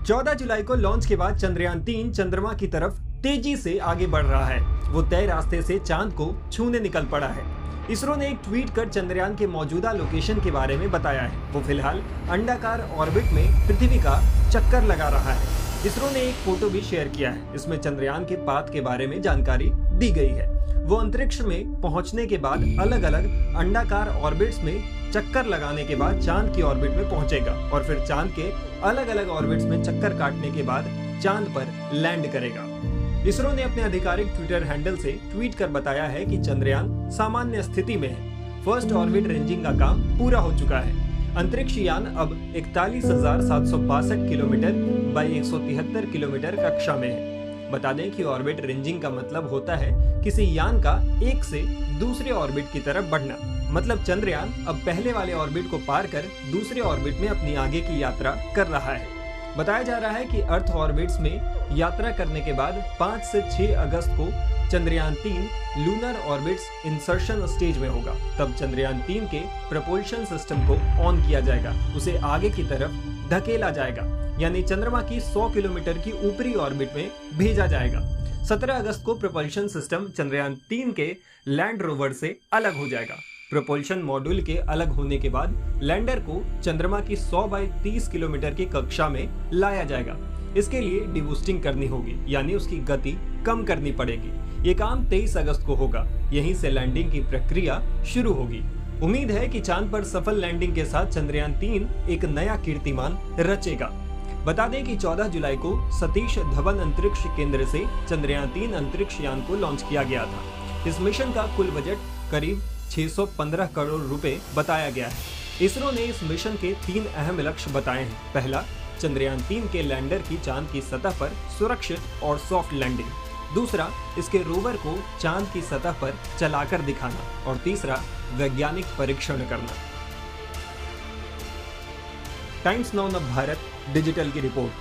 14 जुलाई को लॉन्च के बाद चंद्रयान 3 चंद्रमा की तरफ तेजी से आगे बढ़ रहा है। वो तय रास्ते से चांद को छूने निकल पड़ा है। इसरो ने एक ट्वीट कर चंद्रयान के मौजूदा लोकेशन के बारे में बताया है। वो फिलहाल अंडाकार ऑर्बिट में पृथ्वी का चक्कर लगा रहा है। इसरो ने एक फोटो भी शेयर किया है। इसमें चंद्रयान के पाथ के बारे में जानकारी दी गई है। वो अंतरिक्ष में पहुंचने के बाद अलग अलग अंडाकार ऑर्बिट्स में चक्कर लगाने के बाद चांद की ऑर्बिट में पहुंचेगा और फिर चांद के अलग अलग ऑर्बिट्स में चक्कर काटने के बाद चांद पर लैंड करेगा। इसरो ने अपने आधिकारिक ट्विटर हैंडल से ट्वीट कर बताया है कि चंद्रयान सामान्य स्थिति में है। फर्स्ट ऑर्बिट रेंजिंग का काम पूरा हो चुका है। अंतरिक्ष यान अब 41,762 किलोमीटर बाई 173 किलोमीटर कक्षा में है। बता दें कि ऑर्बिट रेंजिंग का मतलब होता है किसी यान का एक से दूसरे ऑर्बिट की तरफ बढ़ना। मतलब चंद्रयान अब पहले वाले ऑर्बिट को पार कर दूसरे ऑर्बिट में अपनी आगे की यात्रा कर रहा है। बताया जा रहा है कि अर्थ ऑर्बिट्स में यात्रा करने के बाद 5 से 6 अगस्त को Chandrayaan 3 lunar orbits insertion stage में होगा। तब चंद्रयान 3 के प्रपोल्शन सिस्टम को ऑन किया जाएगा, उसे आगे की तरफ धकेला जाएगा, यानी चंद्रमा की 100 किलोमीटर की ऊपरी ऑर्बिट में भेजा जाएगा। 17 अगस्त को प्रपोल्शन सिस्टम चंद्रयान 3 के लैंड रोवर से अलग हो जाएगा। प्रोपल्शन मॉड्यूल के अलग होने के बाद लैंडर को चंद्रमा की 100 बाई 30 किलोमीटर की कक्षा में लाया जाएगा। इसके लिए डिबूस्टिंग करनी होगी, यानी उसकी गति कम करनी पड़ेगी। ये काम 23 अगस्त को होगा। यहीं से लैंडिंग की प्रक्रिया शुरू होगी। उम्मीद है कि चांद पर सफल लैंडिंग के साथ चंद्रयान 3 एक नया कीर्तिमान रचेगा। बता दें कि 14 जुलाई को सतीश धवन अंतरिक्ष केंद्र से चंद्रयान 3 अंतरिक्ष यान को लॉन्च किया गया था। इस मिशन का कुल बजट करीब 615 करोड़ रुपए बताया गया है। इसरो ने इस मिशन के 3 अहम लक्ष्य बताए हैं। पहला, चंद्रयान 3 के लैंडर की चांद की सतह पर सुरक्षित और सॉफ्ट लैंडिंग। दूसरा, इसके रोवर को चांद की सतह पर चलाकर दिखाना। और तीसरा, वैज्ञानिक परीक्षण करना। टाइम्स नाउ भारत डिजिटल की रिपोर्ट।